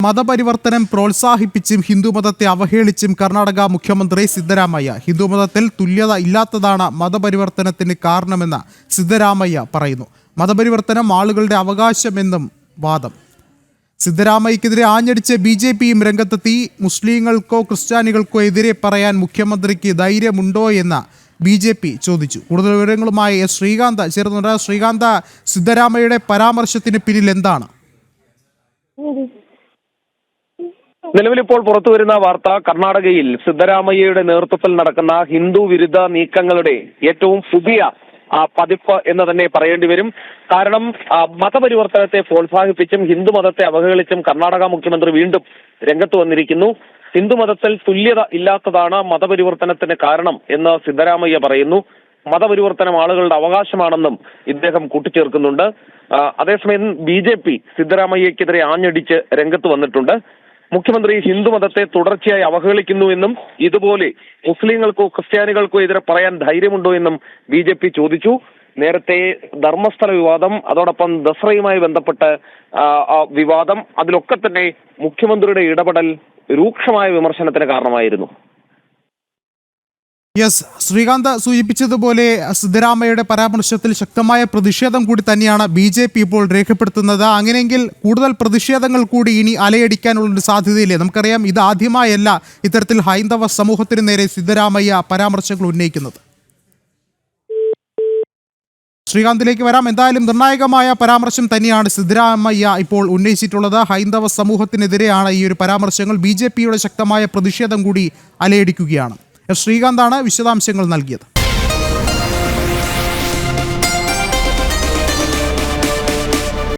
മതപരിവർത്തനം പ്രോത്സാഹിപ്പിച്ചും ഹിന്ദുമതത്തെ അവഹേളിച്ചും കർണാടക മുഖ്യമന്ത്രി സിദ്ധരാമയ്യ. ഹിന്ദുമതത്തിൽ തുല്യത ഇല്ലാത്തതാണ് മതപരിവർത്തനത്തിന് കാരണമെന്ന് സിദ്ധരാമയ്യ പറയുന്നു. മതപരിവർത്തനം ആളുകളുടെ അവകാശമെന്നും വാദം. സിദ്ധരാമയ്യക്കെതിരെ ആഞ്ഞടിച്ച് BJPയും രംഗത്തെത്തി. മുസ്ലിങ്ങൾക്കോ ക്രിസ്ത്യാനികൾക്കോ എതിരെ പറയാൻ മുഖ്യമന്ത്രിക്ക് ധൈര്യമുണ്ടോ എന്ന് BJP ചോദിച്ചു. കൂടുതൽ വിവരങ്ങളുമായി ശ്രീകാന്ത് ചേർന്നുണ്ട്. ശ്രീകാന്ത്, സിദ്ധരാമയ്യയുടെ പരാമർശത്തിന് പിന്നിൽ എന്താണ്? നിലവിലിപ്പോൾ പുറത്തുവരുന്ന വാർത്ത കർണാടകയിൽ സിദ്ധരാമയ്യയുടെ നേതൃത്വത്തിൽ നടക്കുന്ന ഹിന്ദു വിരുദ്ധ നീക്കങ്ങളുടെ ഏറ്റവും പുതിയ പതിപ്പ് എന്ന് തന്നെ പറയേണ്ടി വരും. കാരണം മതപരിവർത്തനത്തെ പ്രോത്സാഹിപ്പിച്ചും ഹിന്ദുമതത്തെ അവഹേളിച്ചും കർണാടക മുഖ്യമന്ത്രി വീണ്ടും രംഗത്ത് വന്നിരിക്കുന്നു. ഹിന്ദുമതത്തിൽ തുല്യത ഇല്ലാത്തതാണ് മതപരിവർത്തനത്തിന് കാരണം എന്ന് സിദ്ധരാമയ്യ പറയുന്നു. മതപരിവർത്തനം ആളുകളുടെ അവകാശമാണെന്നും ഇദ്ദേഹം കൂട്ടിച്ചേർക്കുന്നുണ്ട്. അതേസമയം BJP സിദ്ധരാമയ്യക്കെതിരെ ആഞ്ഞടിച്ച് രംഗത്ത് വന്നിട്ടുണ്ട്. മുഖ്യമന്ത്രി ഹിന്ദുമതത്തെ തുടർച്ചയായി അവഹേളിക്കുന്നു എന്നും ഇതുപോലെ മുസ്ലിങ്ങൾക്കോ ക്രിസ്ത്യാനികൾക്കോ എതിരെ പറയാൻ ധൈര്യമുണ്ടോ എന്നും BJP ചോദിച്ചു. നേരത്തെ ധർമ്മസ്ഥല വിവാദം, അതോടൊപ്പം ദസറയുമായി ബന്ധപ്പെട്ട വിവാദം, അതിലൊക്കെ തന്നെ മുഖ്യമന്ത്രിയുടെ ഇടപെടൽ രൂക്ഷമായ വിമർശനത്തിന് കാരണമായിരുന്നു. യെസ്, ശ്രീകാന്ത് സൂചിപ്പിച്ചതുപോലെ സിദ്ധരാമയ്യയുടെ പരാമർശത്തിൽ ശക്തമായ പ്രതിഷേധം കൂടി തന്നെയാണ് BJP ഇപ്പോൾ രേഖപ്പെടുത്തുന്നത്. അങ്ങനെയെങ്കിൽ കൂടുതൽ പ്രതിഷേധങ്ങൾ കൂടി ഇനി അലയടിക്കാനുള്ളൊരു സാധ്യതയില്ലേ? നമുക്കറിയാം, ഇത് ആദ്യമായല്ല ഇത്തരത്തിൽ ഹൈന്ദവ സമൂഹത്തിന് നേരെ സിദ്ധരാമയ്യ പരാമർശങ്ങൾ ഉന്നയിക്കുന്നത്. ശ്രീകാന്തിലേക്ക് വരാം. എന്തായാലും നിർണായകമായ പരാമർശം തന്നെയാണ് സിദ്ധരാമയ്യ ഇപ്പോൾ ഉന്നയിച്ചിട്ടുള്ളത്. ഹൈന്ദവ സമൂഹത്തിനെതിരെയാണ് ഈ ഒരു പരാമർശങ്ങൾ. BJPയുടെ ശക്തമായ പ്രതിഷേധം കൂടി അലയടിക്കുകയാണ്. ശ്രീകാന്താണ് വിശദാംശങ്ങൾ നൽകിയത്.